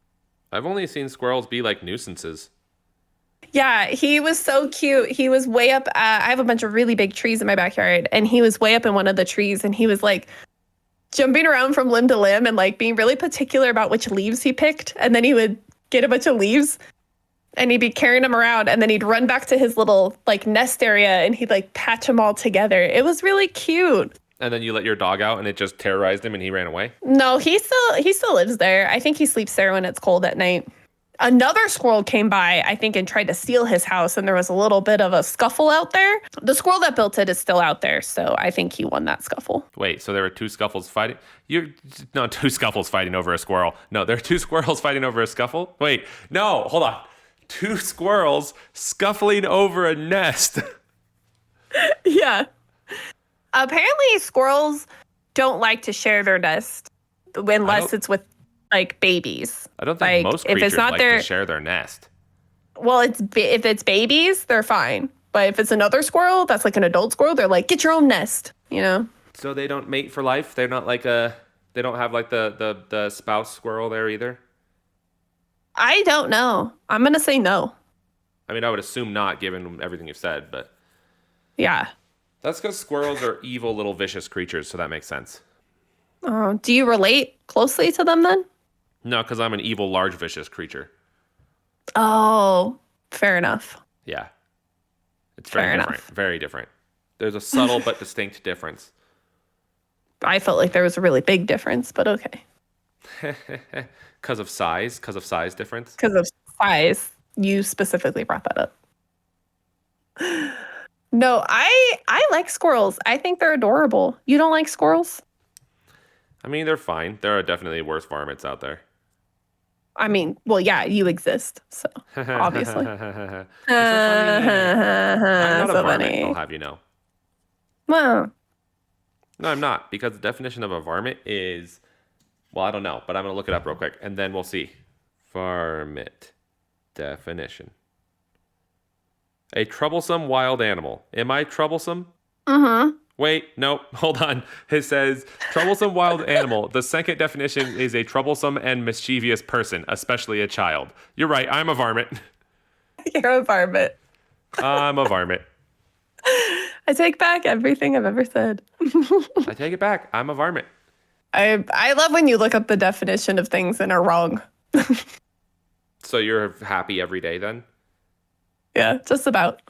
I've only seen squirrels be like nuisances. Yeah, he was so cute. He was way up. I have a bunch of really big trees in my backyard, and he was way up in one of the trees, and he was like jumping around from limb to limb and like being really particular about which leaves he picked. And then he would get a bunch of leaves and he'd be carrying them around, and then he'd run back to his little like nest area and he'd like patch them all together. It was really cute. And then you let your dog out and it just terrorized him and he ran away? No, he still lives there. I think he sleeps there when it's cold at night. Another squirrel came by, I think, and tried to steal his house, and there was a little bit of a scuffle out there. The squirrel that built it is still out there, so I think he won that scuffle. Wait, so there were two scuffles fighting? No, two scuffles fighting over a squirrel. No, there are two squirrels fighting over a scuffle? Wait, no, hold on. Two squirrels scuffling over a nest. Yeah. Apparently, squirrels don't like to share their nest unless it's with like babies. I don't think like, most creatures if it's not like their, to share their nest. Well, if it's babies, they're fine. But if it's another squirrel that's like an adult squirrel, they're like, get your own nest, you know? So they don't mate for life? They're not like they don't have like the spouse squirrel there either? I don't know. I'm going to say no. I mean, I would assume not, given everything you've said, but... Yeah. That's because squirrels are evil little vicious creatures, so that makes sense. Do you relate closely to them then? No, because I'm an evil, large, vicious creature. Oh, fair enough. Yeah. It's very different. Very different. There's a subtle but distinct difference. I felt like there was a really big difference, but okay. Because of size difference? Because of size. You specifically brought that up. No, I like squirrels. I think they're adorable. You don't like squirrels? I mean, they're fine. There are definitely worse varmints out there. I mean, well, yeah, you exist, so obviously. I'm not a varmint, I'll have you know. Well, no, I'm not, because the definition of a varmint is, well, I don't know, but I'm going to look it up real quick, and then we'll see. Varmint definition. A troublesome wild animal. Am I troublesome? Mm-hmm. Wait, nope, hold on. It says, troublesome wild animal. The second definition is a troublesome and mischievous person, especially a child. You're right, I'm a varmint. You're a varmint. I'm a varmint. I take back everything I've ever said. I take it back. I'm a varmint. I love when you look up the definition of things and are wrong. So you're happy every day then? Yeah, just about.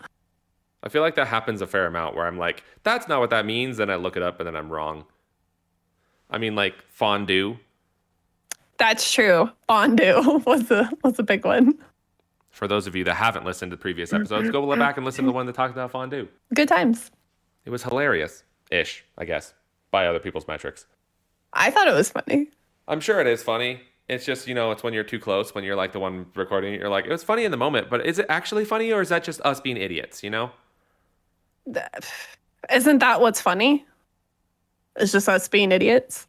I feel like that happens a fair amount where I'm like, that's not what that means. Then I look it up and then I'm wrong. I mean, like fondue. That's true. Fondue was a big one. For those of you that haven't listened to previous episodes, go back and listen to the one that talked about fondue. Good times. It was hilarious-ish, I guess, by other people's metrics. I thought it was funny. I'm sure it is funny. It's just, it's when you're too close, when you're like the one recording it, you're like, it was funny in the moment, but is it actually funny or is that just us being idiots, Isn't that what's funny? It's just us being idiots.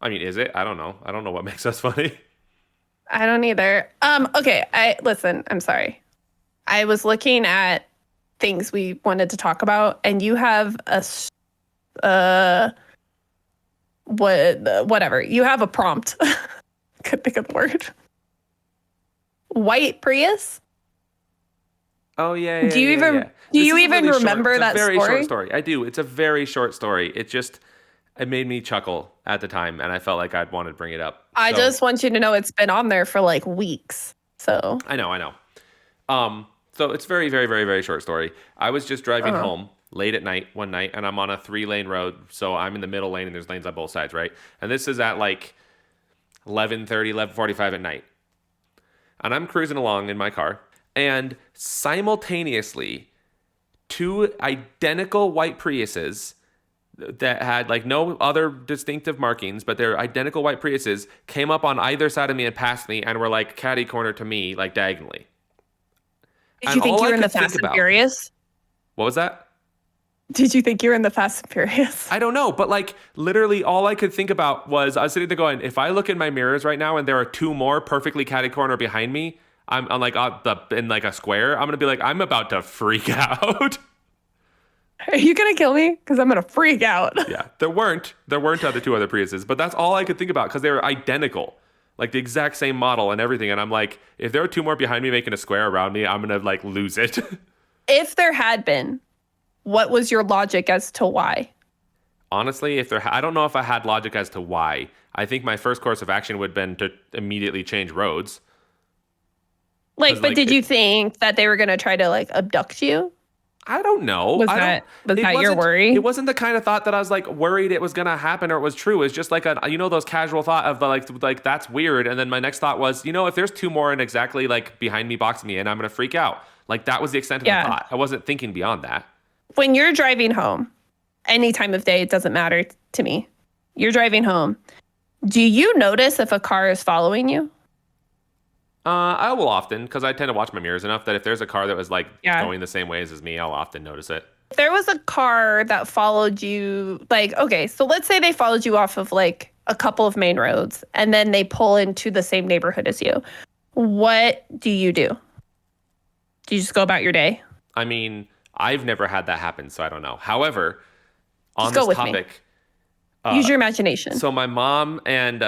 I mean, is it? I don't know. I don't know what makes us funny. I don't either. Okay, listen, I'm sorry. I was looking at things we wanted to talk about, and you have whatever. You have a prompt. Couldn't think of the word. White Prius? Oh yeah. Do you even remember that story? It's a very short story. I do. It's a very short story. It made me chuckle at the time, and I felt like I'd wanted to bring it up. I just want you to know it's been on there for like weeks. So I know. So it's very, very, very, very short story. I was just driving home late at night one night, and I'm on a 3-lane road, so I'm in the middle lane, and there's lanes on both sides, right? And this is at like 11:30, 11:45 at night. And I'm cruising along in my car, and simultaneously, two identical white Priuses that had like no other distinctive markings, but they're identical white Priuses came up on either side of me and passed me and were like catty corner to me, like diagonally. Did you think you were in the Fast and Furious? What was that? Did you think you were in the Fast and Furious? I don't know, but like literally all I could think about was I was sitting there going, if I look in my mirrors right now and there are two more perfectly catty corner behind me, I'm like in like a square, I'm gonna be like, I'm about to freak out. Are you gonna kill me? Because I'm gonna freak out. Yeah, there weren't other two other Priuses, but that's all I could think about because they were identical, like the exact same model and everything. And I'm like, if there are two more behind me making a square around me, I'm gonna like lose it. If there had been, what was your logic as to why? Honestly, I don't know if I had logic as to why. I think my first course of action would have been to immediately change roads. Like, but did you think that they were gonna try to like abduct you? I don't know. Was that your worry? It wasn't the kind of thought that I was like worried it was gonna happen or it was true. It's just like those casual thought of like that's weird. And then my next thought was, if there's two more and exactly like behind me boxing me, and I'm gonna freak out. Like that was the extent of the thought. I wasn't thinking beyond that. When you're driving home, any time of day, it doesn't matter to me. You're driving home. Do you notice if a car is following you? I will often, because I tend to watch my mirrors enough that if there's a car that was like going the same ways as me, I'll often notice it. If there was a car that followed you, like, okay, so let's say they followed you off of like a couple of main roads and then they pull into the same neighborhood as you. What do you do? Do you just go about your day? I mean, I've never had that happen, so I don't know. However, on this topic, use your imagination. So my mom and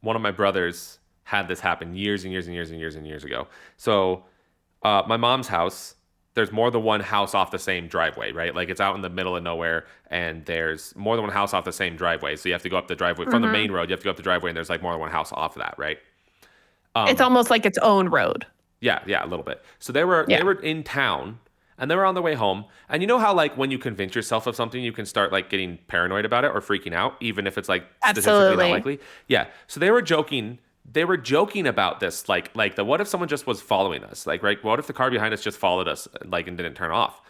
one of my brothers had this happen years and years and years and years and years ago. So my mom's house, there's more than one house off the same driveway, right? Like it's out in the middle of nowhere and there's more than one house off the same driveway. So you have to go up the driveway from the main road. You have to go up the driveway and there's like more than one house off of that, right? It's almost like its own road. Yeah, a little bit. So they were in town and they were on their way home. And you know how like when you convince yourself of something, you can start like getting paranoid about it or freaking out, even if it's like statistically not likely. Yeah. So they were joking about this, like what if someone just was following us? Like, right, what if the car behind us just followed us, like, and didn't turn off?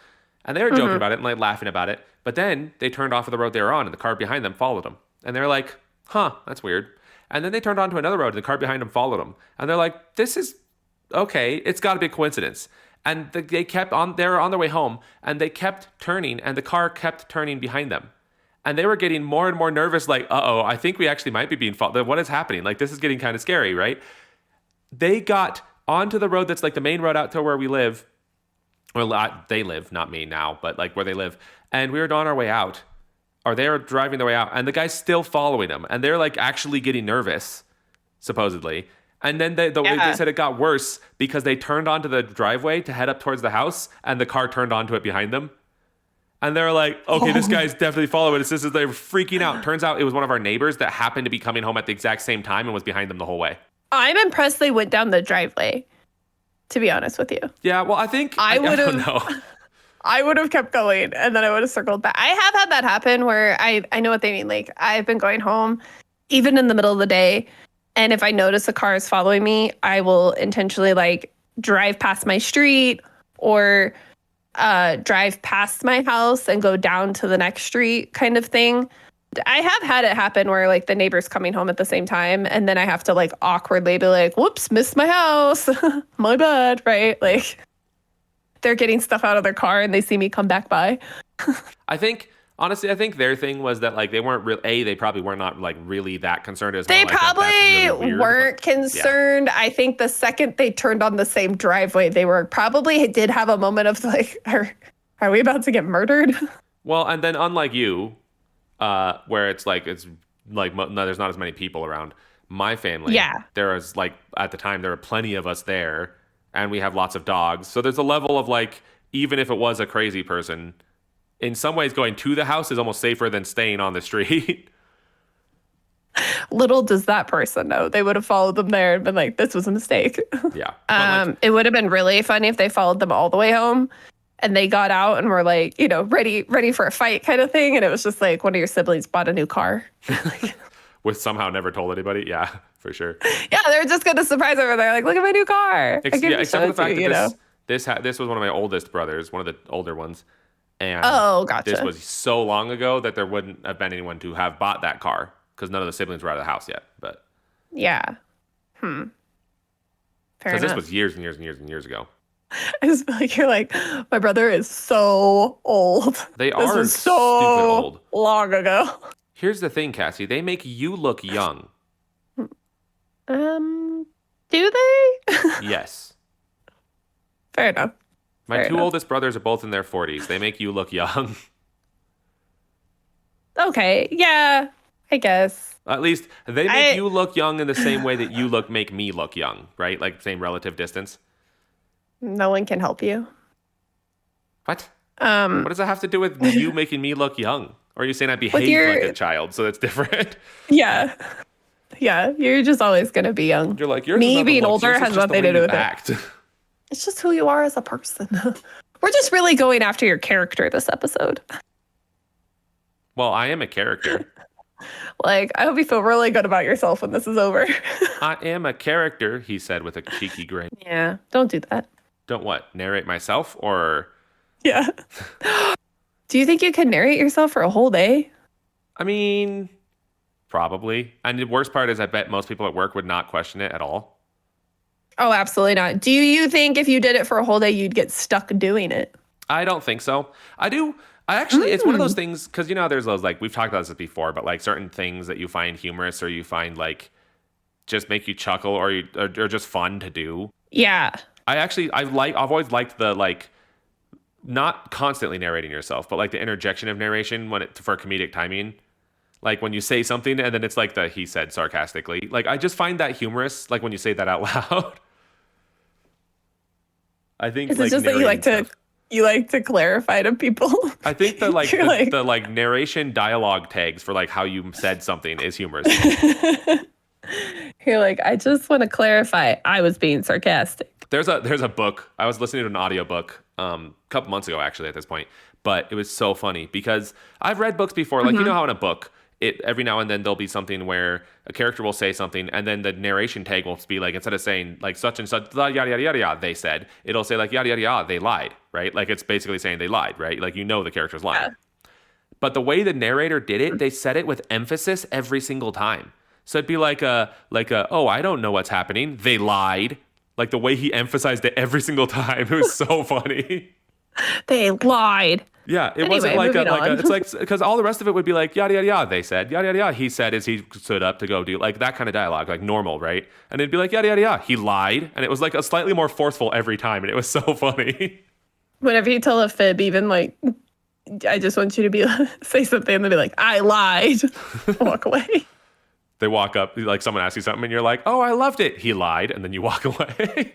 And they were joking about it and like laughing about it. But then they turned off of the road they were on, and the car behind them followed them. And they're like, "Huh, that's weird." And then they turned onto another road, and the car behind them followed them. And they're like, "This is okay. It's got to be a coincidence." And they kept on. They were on their way home, and they kept turning, and the car kept turning behind them. And they were getting more and more nervous, like, I think we actually might be being followed. What is happening? Like, this is getting kind of scary, right? They got onto the road that's like the main road out to where we live. Well, they live, not me now, but like where they live. And we were on our way out, or they were driving their way out, and the guy's still following them. And they're like actually getting nervous, supposedly. And then they said it got worse because they turned onto the driveway to head up towards the house, and the car turned onto it behind them. And they were like, okay, this guy's definitely following us. They were freaking out. Turns out it was one of our neighbors that happened to be coming home at the exact same time and was behind them the whole way. I'm impressed they went down the driveway, to be honest with you. Yeah, well, I think I don't know. I would have kept going and then I would have circled back. I have had that happen where I know what they mean. Like I've been going home even in the middle of the day. And if I notice a car is following me, I will intentionally like drive past my street or drive past my house and go down to the next street kind of thing. I have had it happen where like the neighbor's coming home at the same time and then I have to like awkwardly be like, whoops, missed my house. My bad, right? Like they're getting stuff out of their car and they see me come back by. Honestly, I think their thing was that like they weren't they probably were not like really that concerned. As they like, probably really weird, weren't concerned. Yeah. I think the second they turned on the same driveway, they were probably did have a moment of like, are we about to get murdered? Well, and then unlike you, where it's like there's not as many people around. My family, there was like at the time there were plenty of us there, and we have lots of dogs. So there's a level of like even if it was a crazy person. In some ways, going to the house is almost safer than staying on the street. Little does that person know. They would have followed them there and been like, this was a mistake. Yeah. It would have been really funny if they followed them all the way home and they got out and were like, ready for a fight kind of thing. And it was just like one of your siblings bought a new car. With somehow never told anybody. Yeah, for sure. Yeah, they're just going to surprise over there. Like, look at my new car. Except for the fact that this was one of my oldest brothers, one of the older ones. And gotcha. This was so long ago that there wouldn't have been anyone to have bought that car because none of the siblings were out of the house yet. But yeah, Fair enough. Because this was years and years and years and years ago. I just feel like you're like, my brother is so old. They This are was stupid so old. long ago. Here's the thing, Cassie. They make you look young. Do they? Yes. Fair enough. My Fair two enough. oldest brothers are both in their 40s. They make you look young. Okay, yeah, I guess. At least they make you look young in the same way that you make me look young, right? Like same relative distance. No one can help you. What? Um, What does that have to do with you making me look young? Or are you saying I behave like a child, so it's different? yeah, yeah, you're just always gonna be young. You're like, yours Me is not the being looks, older yours is has just the nothing way to do you with it. act. It's just who you are as a person. We're just really going after your character this episode. Well, I am a character. Like, I hope you feel really good about yourself when this is over. I am a character, he said with a cheeky grin. Yeah, don't do that. Don't what? Narrate myself or... Yeah. Do you think you could narrate yourself for a whole day? I mean, probably. And the worst part is I bet most people at work would not question it at all. Oh, absolutely not. Do you think if you did it for a whole day, you'd get stuck doing it? I don't think so. I actually, it's one of those things, because you know, there's those, like, we've talked about this before, but like certain things that you find humorous or you find like just make you chuckle or just fun to do. Yeah. I've always liked the, like, not constantly narrating yourself, but like the interjection of narration for comedic timing. Like when you say something and then it's like he said sarcastically. Like I just find that humorous, like when you say that out loud. I think Is it just that you like to clarify to people? I think the the narration dialogue tags for like how you said something is humorous. You're like, I just want to clarify. I was being sarcastic. There's a book. I was listening to an audiobook a couple months ago actually at this point, but it was so funny because I've read books before. Like you know how in a book, every now and then there'll be something where a character will say something and then the narration tag will be like, instead of saying like such and such, yada, yada, yada, yada, they said, it'll say like yada, yada, yada, they lied, right? Like it's basically saying they lied, right? Like you know the character's lying. Yeah. But the way the narrator did it, they said it with emphasis every single time. So it'd be like oh, I don't know what's happening. They lied. Like the way he emphasized it every single time. It was so funny. They lied. Yeah, it wasn't like it's like, because all the rest of it would be like, yada, yada, yada, they said, yada, yada, yada, he said as he stood up to go do, like that kind of dialogue, like normal, right? And it'd be like, yada, yada, yada, he lied. And it was like a slightly more forceful every time. And it was so funny. Whenever you tell a fib, even like, I just want you to be say something and then be like, I lied. Walk away. They walk up, like someone asks you something and you're like, oh, I loved it. He lied. And then you walk away.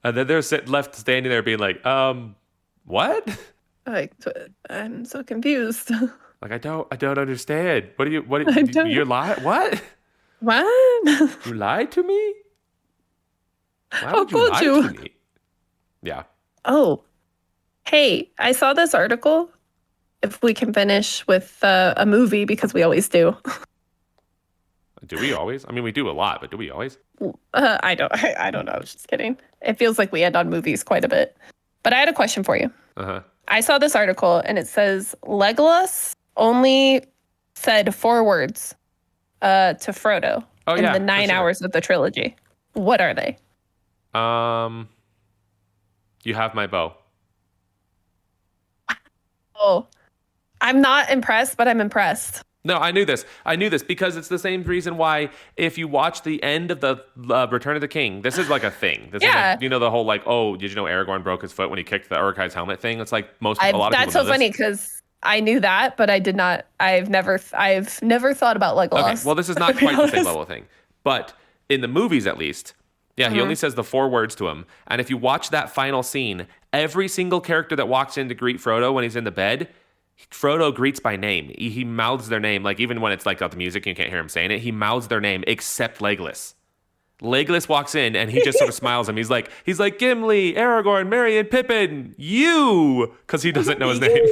And then they're left standing there being like, what? Like, I'm so confused. Like, I don't understand. You lied? What? What? You lied to me? Why would How could you lie to me? Yeah. Oh, hey, I saw this article. If we can finish with a movie, because we always do. Do we always? I mean, we do a lot, but do we always? I don't know. I was just kidding. It feels like we end on movies quite a bit. But I had a question for you. Uh-huh. I saw this article and it says Legolas only said 4 words to Frodo in the 9 hours of the trilogy. What are they? You have my bow. Oh, I'm not impressed, but I'm impressed. No, I knew this because it's the same reason why if you watch the end of the Return of the King, this is like a thing. This is like, you know, the whole like, oh, did you know Aragorn broke his foot when he kicked the Uruk-hai's helmet thing? It's like a lot of people know this. That's so funny because I knew that, but I did not. I've never thought about Legolas. Okay, well, this is not quite the same level of thing, but in the movies at least, yeah, he only says the 4 words to him. And if you watch that final scene, every single character that walks in to greet Frodo when he's in the bed, Frodo greets by name. He mouths their name, like even when it's like got the music and you can't hear him saying it, he mouths their name except Legolas. Legolas walks in and he just sort of smiles at him. He's like Gimli, Aragorn, Merry, and Pippin, you, because he doesn't know his name.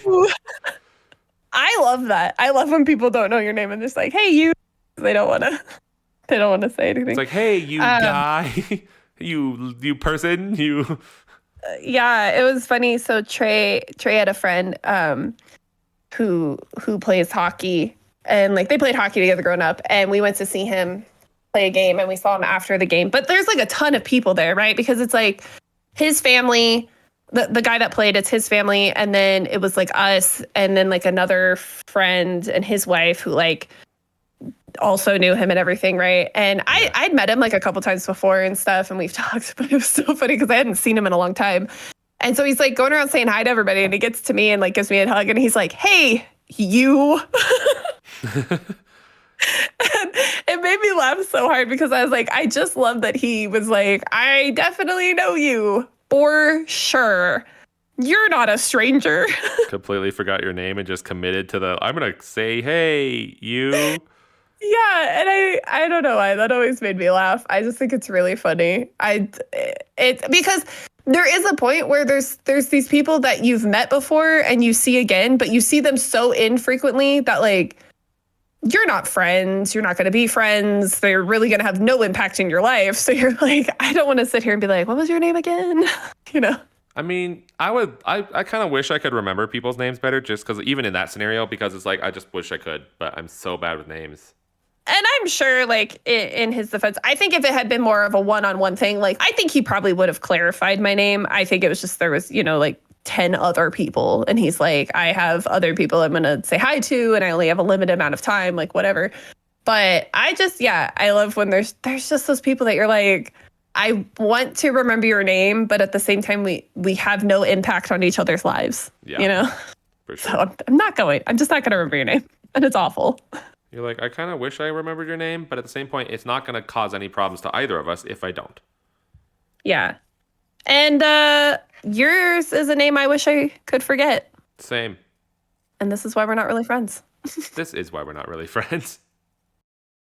I love that. I love when people don't know your name and just like, hey, you. They don't want to say anything. It's like, hey, you guy, you person, you. Yeah, it was funny. So Trey had a friend who plays hockey, and like they played hockey together growing up, and we went to see him play a game, and we saw him after the game. But there's like a ton of people there, right? Because it's like his family, the guy that played, it's his family, and then it was like us, and then like another friend and his wife who like also knew him and everything, right? And I'd met him like a couple times before and stuff, and we've talked, but it was so funny because I hadn't seen him in a long time. And so he's like going around saying hi to everybody, and he gets to me and like gives me a hug, and he's like, "Hey, you." And it made me laugh so hard because I was like, I just love that he was like, "I definitely know you for sure. You're not a stranger." Completely forgot your name and just committed to the, I'm going to say, hey, you. Yeah, and I don't know why that always made me laugh. I just think it's really funny. It's because there is a point where there's these people that you've met before and you see again, but you see them so infrequently that like you're not friends. You're not going to be friends. They're really going to have no impact in your life. So you're like, I don't want to sit here and be like, what was your name again? You know? I mean, I kind of wish I could remember people's names better just because even in that scenario, because it's like, I just wish I could, but I'm so bad with names. And I'm sure, like, in his defense, I think if it had been more of a one-on-one thing, like, I think he probably would have clarified my name. I think it was just there was, you know, like 10 other people. And he's like, I have other people I'm going to say hi to, and I only have a limited amount of time, like, whatever. But I just, yeah, I love when there's just those people that you're like, I want to remember your name, but at the same time, we have no impact on each other's lives, you know? For sure. So I'm just not going to remember your name. And it's awful. You're like, I kind of wish I remembered your name, but at the same point, it's not going to cause any problems to either of us if I don't. Yeah. And yours is a name I wish I could forget. Same. And this is why we're not really friends. This is why we're not really friends.